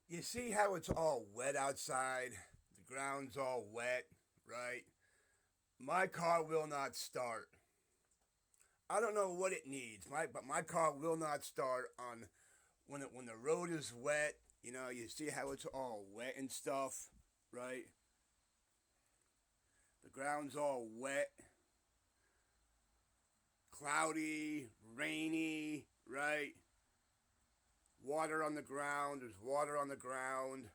You see how it's all wet outside? The ground's all wet, right? My car will not start. I don't know what it needs, but my car will not start on when the road is wet. You know, you see how it's all wet and stuff, right? The ground's all wet, cloudy, rainy, right? Water on the ground. There's water on the ground.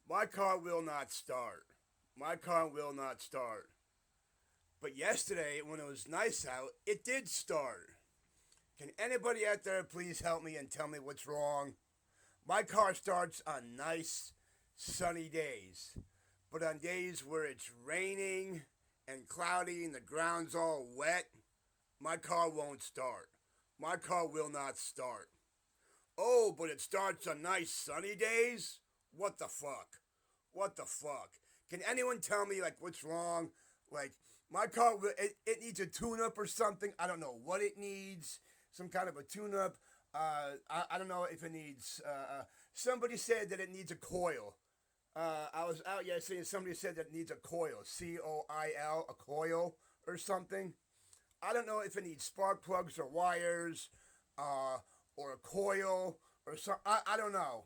My car will not start. My car will not start. But yesterday, when it was nice out, it did start. Can anybody out there please help me and tell me what's wrong? My car starts on nice, sunny days. But on days where it's raining and cloudy and the ground's all wet, my car won't start. My car will not start. Oh, but it starts on nice sunny days? What the fuck? What the fuck? Can anyone tell me, like, what's wrong? Like, my car, it needs a tune up or something. I don't know what it needs. Some kind of a tune up. I don't know if it needs. Somebody said that it needs a coil. I was out yesterday and somebody said that it needs a coil. COIL, a coil or something. I don't know if it needs spark plugs or wires, or a coil or something. I don't know.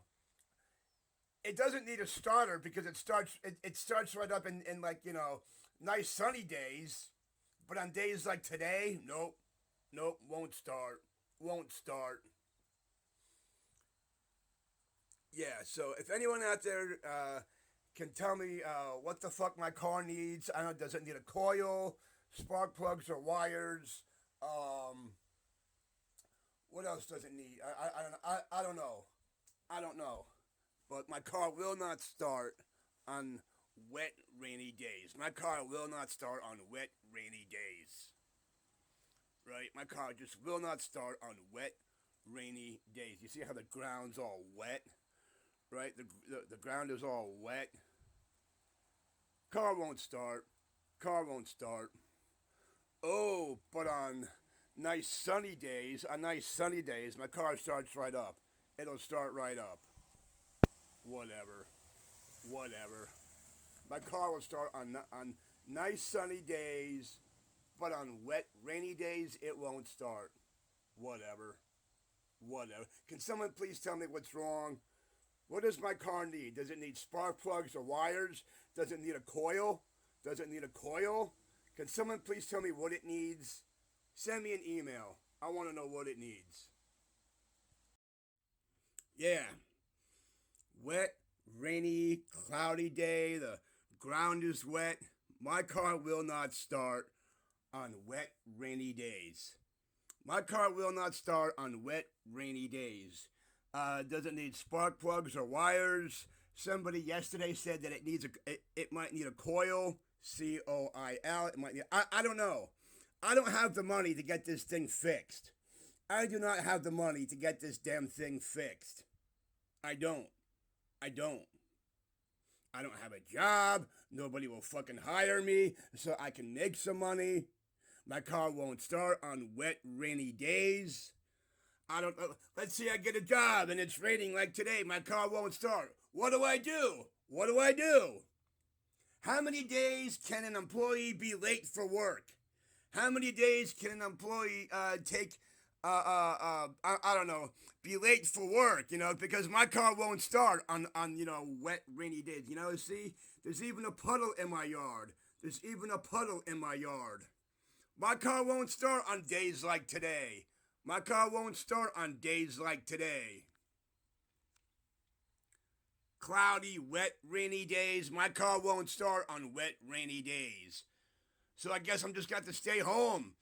It doesn't need a starter because it starts right up in like, nice sunny days. But on days like today, nope. Nope, won't start. Won't start. Yeah, so if anyone out there can tell me what the fuck my car needs, I don't know, does it need a coil, spark plugs or wires? Um, what else does it need? I don't know. I don't know. But my car will not start on wet, rainy days. My car will not start on wet, rainy days. Right? My car just will not start on wet, rainy days. You see how the ground's all wet? Right? The ground is all wet. Car won't start. Car won't start. Oh, but on nice sunny days, my car starts right up. It'll start right up. Whatever. Whatever. My car will start on nice sunny days, but on wet, rainy days, it won't start. Whatever. Whatever. Can someone please tell me what's wrong? What does my car need? Does it need spark plugs or wires? Does it need a coil? Does it need a coil? Can someone please tell me what it needs? Send me an email. I want to know what it needs. Yeah. Wet, rainy, cloudy day. The ground is wet. My car will not start on wet, rainy days. My car will not start on wet, rainy days. Does it need spark plugs or wires? Somebody yesterday said that it might need a coil. COIL. It might need. I don't know. I don't have the money to get this thing fixed. I do not have the money to get this damn thing fixed. I don't. I don't. I don't have a job. Nobody will fucking hire me so I can make some money. My car won't start on wet, rainy days. I don't know. Let's say I get a job and it's raining like today. My car won't start. What do I do? What do I do? How many days can an employee be late for work? How many days can an employee take, I don't know, be late for work, because my car won't start on wet, rainy days. See, there's even a puddle in my yard. There's even a puddle in my yard. My car won't start on days like today. My car won't start on days like today. Cloudy, wet, rainy days. My car won't start on wet, rainy days. So I guess I'm just got to stay home.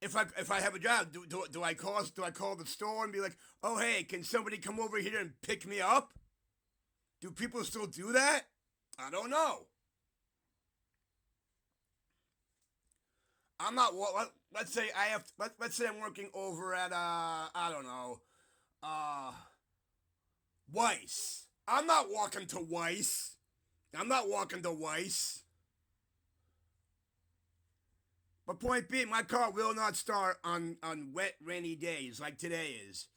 If I have a job, do I call the store and be like, oh hey, can somebody come over here and pick me up? Do people still do that? I don't know. I'm not. Let's say I have. Let's say I'm working over at I don't know, uh Weiss. I'm not walking to Weiss. I'm not walking to Weiss. But point being, my car will not start on wet, rainy days like today is.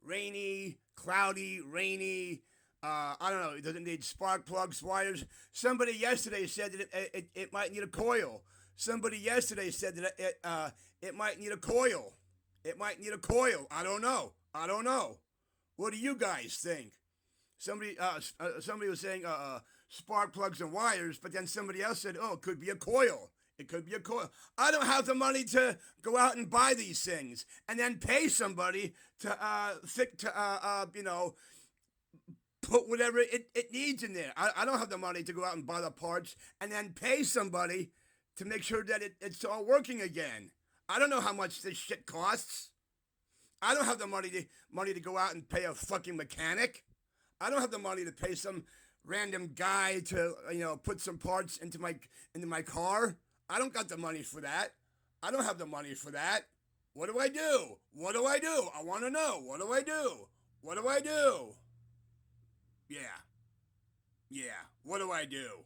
Rainy, cloudy, rainy. I don't know. Does it need spark plugs, wires? Somebody yesterday said that it might need a coil. Somebody yesterday said that it might need a coil. It might need a coil. I don't know. I don't know. What do you guys think? Somebody was saying spark plugs and wires, but then somebody else said, oh, it could be a coil. It could be a coil. I don't have the money to go out and buy these things and then pay somebody to put whatever it needs in there. I don't have the money to go out and buy the parts and then pay somebody to make sure that it's all working again. I don't know how much this shit costs. I don't have the money to go out and pay a fucking mechanic. I don't have the money to pay some random guy to put some parts into my car. I don't got the money for that. I don't have the money for that. What do I do? What do I do? I want to know. What do I do? What do I do? Yeah. Yeah. What do I do?